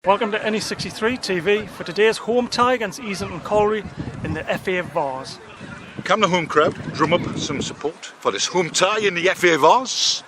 Welcome to NE63 TV for today's home tie against Easington Colliery in the FA Vase. Come the home crowd, drum up some support for this home tie in the FA Vase.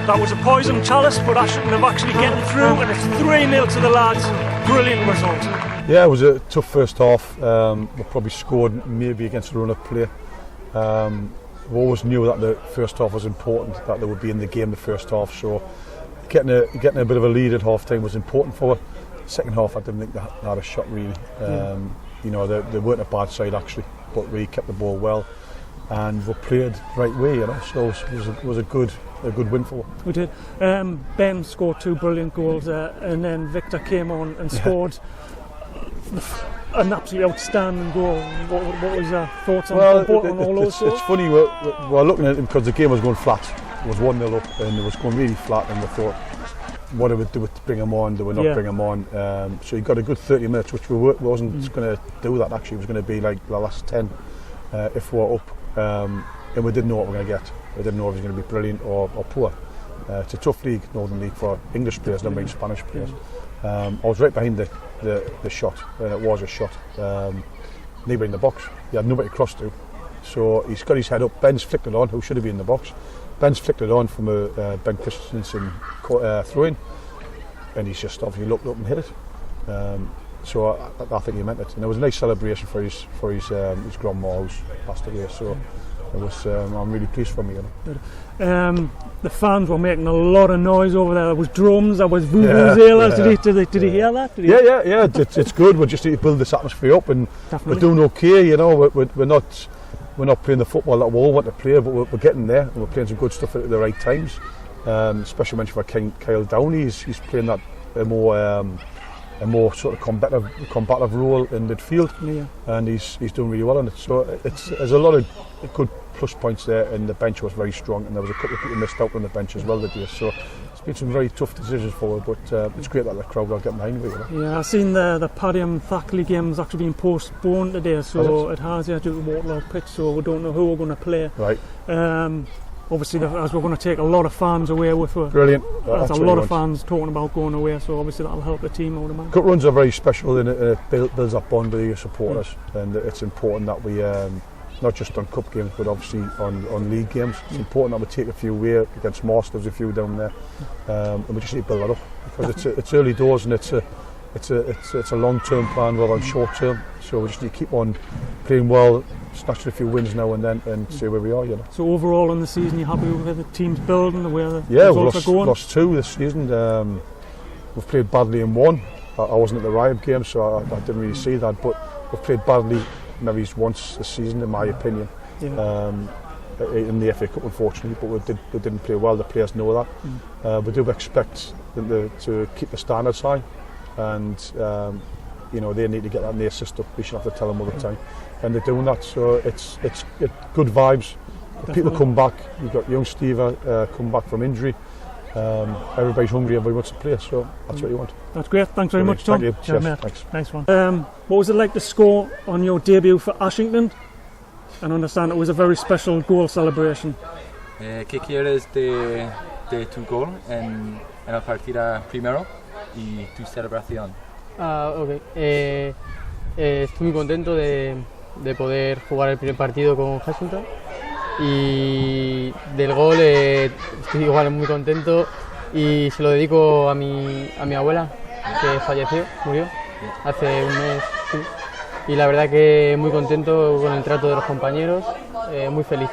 That was a poison chalice, but Ashington have actually getting through, and it's 3-0 to the lads. Brilliant result. Yeah, it was a tough first half. We probably scored maybe against a run-up play. We always knew that the first half was important, that they would be in the game the first half. So getting a bit of a lead at half time was important for us. Second half, I didn't think they had a shot really. You know, they weren't a bad side actually, but we kept the ball well, and we played the right way. You know, so it was a good win for them. We did. Ben scored 2 brilliant goals, and then Victor came on and scored an absolutely outstanding goal. What was your thoughts on, on all those goals? It's funny, we're looking at it because the game was going flat. It was 1-0 up and it was going really flat, and we thought, what do we do with bring him on? Do we not bring him on? So he got a good 30 minutes, which we wasn't going to do that actually. It was going to be like the last 10 if we were up. and we didn't know what we were going to get. We didn't know if it was going to be brilliant or poor. It's a tough league, Northern League, for English players, never mind Spanish players. I was right behind the shot, and it was a shot. Nobody in the box. He had nobody to cross to. So he's got his head up. Ben's flicked it on, who should have been in the box. Ben's flicked it on from a Ben Christensen throw-in, and he's just obviously looked up and hit it. So I think he meant it, and it was a nice celebration for his grandma who's passed away. So it was. I'm really pleased for me. You know. The fans were making a lot of noise over there. There was drums, there was vuvuzelas. Did he hear that? Yeah. It's good. We just need to build this atmosphere up, and we're doing okay. You know, we're not playing the football that we all want to play, but we're getting there. And we're playing some good stuff at the right times. Special mention for Kyle Downey. He's playing that a more sort of combative role in midfield, and he's doing really well on it. So there's a lot of good plus points there, and the bench was very strong, and there was a couple of people missed out on the bench as well today. So it's been some very tough decisions forward, but it's great that the crowd are getting behind it. You know? Yeah, I've seen the Paddy and Thackley game's actually been postponed today, so it has due to the Waterloo pitch, so we don't know who we're going to play. Right. Obviously, as we're going to take a lot of fans away with us. Brilliant. There's a lot of fans talking about going away, so obviously that'll help the team out of man. Cup runs are very special, and it builds that bond with your supporters, and it's important that we, not just on cup games, but obviously on league games, it's important that we take a few away against Marst. There's a few down there, and we just need to build that up, because it's early doors, and it's a long-term plan rather than short-term. So we just need to keep on playing well, snatching a few wins now and then, and see where we are. You know. So overall in the season, you happy with the team's building, the way the results are going? Lost 2 this season. We've played badly in 1. I wasn't at the Riot game, so I didn't really see that. But we've played badly maybe once this season, in my opinion. Yeah. In the FA Cup, unfortunately, but we didn't play well. The players know that. We do expect them to keep the standards high, and they need to get that in their system. We shouldn't have to tell them all the time, and they're doing that. So it's good vibes. The people come back. You've got young Steve come back from injury. Everybody's hungry, everybody wants to play, so that's what you want. That's great. Thanks very much, Tom. Thank you. Cheers. Thanks. Nice one. What was it like to score on your debut for Ashington? And I understand it was a very special goal celebration. ¿Qué quieres de tu gol en la partida primero y tu celebración? Ok. Estoy muy contento de poder jugar el primer partido con Ashington, y del gol estoy igual muy contento, y se lo dedico a mi abuela, que falleció, murió hace un mes, sí. Y la verdad que muy contento con el trato de los compañeros, muy feliz.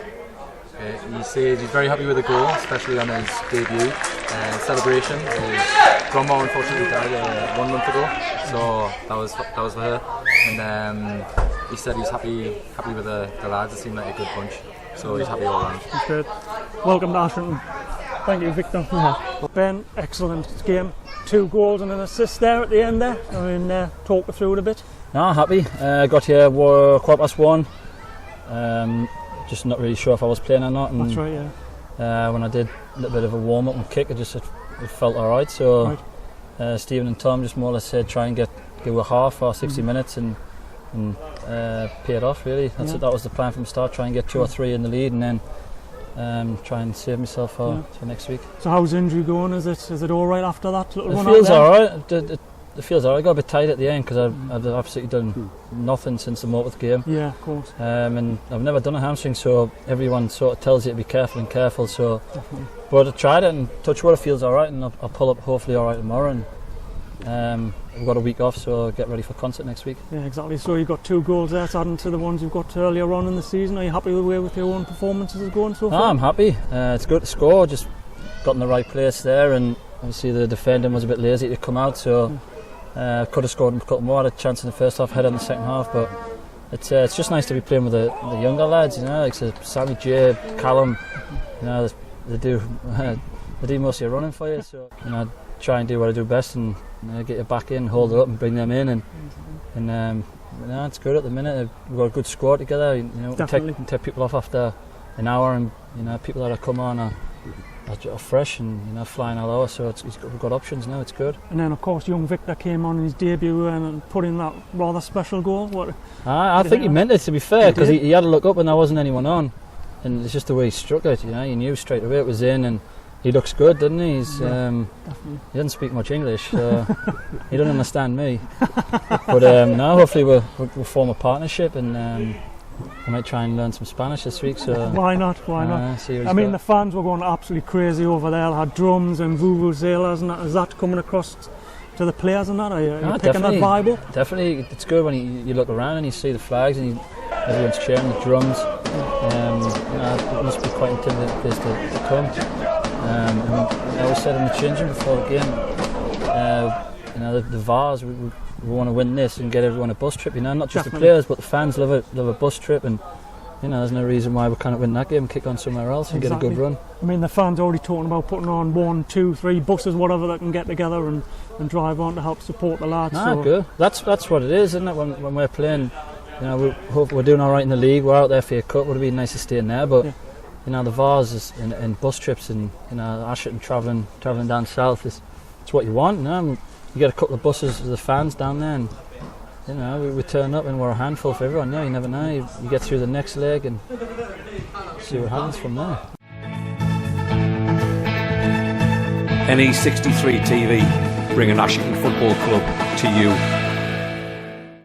He said he's very happy with the goal, especially on his debut celebration. His grandma unfortunately died 1 month ago, so that was for her. And he said he's happy with the lads. It seemed like a good bunch, so he's happy all around. That's great. Welcome to Ashington. Thank you, Victor. Ben, excellent game. 2 goals and an assist there at the end there. I mean, talk us through it a bit. No, happy. I got here 1:15. Just not really sure if I was playing or not. And, that's right, yeah. When I did a little bit of a warm-up and kick, it felt alright. So Stephen and Tom just more or less said try and give a half or 60 minutes and pay it off, really. That was the plan from the start, try and get 2 or 3 in the lead, and then try and save myself for next week. So how's the injury going? Is it alright after that little run? It feels alright. It feels alright. I got a bit tight at the end because I've absolutely done nothing since the Morpeth game. Yeah, of course. And I've never done a hamstring, so everyone sort of tells you to be careful. So, but I tried it, and touch wood, it feels alright, and I'll pull up hopefully alright tomorrow. And we've got a week off, so I'll get ready for concert next week. Yeah, exactly. So you've got 2 goals there, adding to the ones you've got earlier on in the season. Are you happy with your own performances going so far? I'm happy. It's good to score. Just got in the right place there, and obviously the defending was a bit lazy to come out, so. Could have scored a couple more. Had a chance in the first half, head in the second half, but it's just nice to be playing with the younger lads, like Sammy J, Callum. They do most of your running for you. So try and do what I do best and get you back in, hold it up, and bring them in, and it's good at the minute. We've got a good squad together. Take people off after an hour, and people that have come on are fresh and flying all over, so we've got options now. It's good. And then of course young Victor came on in his debut and put in that rather special goal. I think he meant it, to be fair, because he had to look up and there wasn't anyone on, and it's just the way he struck it. You know, you knew straight away it was in, and he looks good, doesn't he? He's, he doesn't speak much English, so he doesn't understand me. But no, hopefully we'll form a partnership, and I might try and learn some Spanish this week. So why not? Why not? See what I mean, the fans were going absolutely crazy over there. They had drums and vuvuzelas, and that. Is that coming across to the players and that? Are you picking that vibe up? Definitely, it's good when you look around and you see the flags and everyone's cheering, the drums. It must be quite intimidating place to come. And I always said in the changing before the game, the Vase, we want to win this and get everyone a bus trip. You know, not just the players, but the fans love a bus trip, and you know, there's no reason why we can't win that game and kick on somewhere else and get a good run. I mean, the fans are already talking about putting on 1, 2, 3 buses, whatever, that can get together and drive on to help support the lads. Good. That's what it is, isn't it? When we're playing, you know, we're doing all right in the league. We're out there for a cup. Would have been nice to stay in there, but you know, the Vase is in bus trips, and you know, Ashington travelling down south it's what you want. You know, you get a couple of buses of the fans down there, and you know, we turn up and we're a handful for everyone. You never know. You get through the next leg and see what happens from there. NE63 TV, bringing Ashington Football Club to you.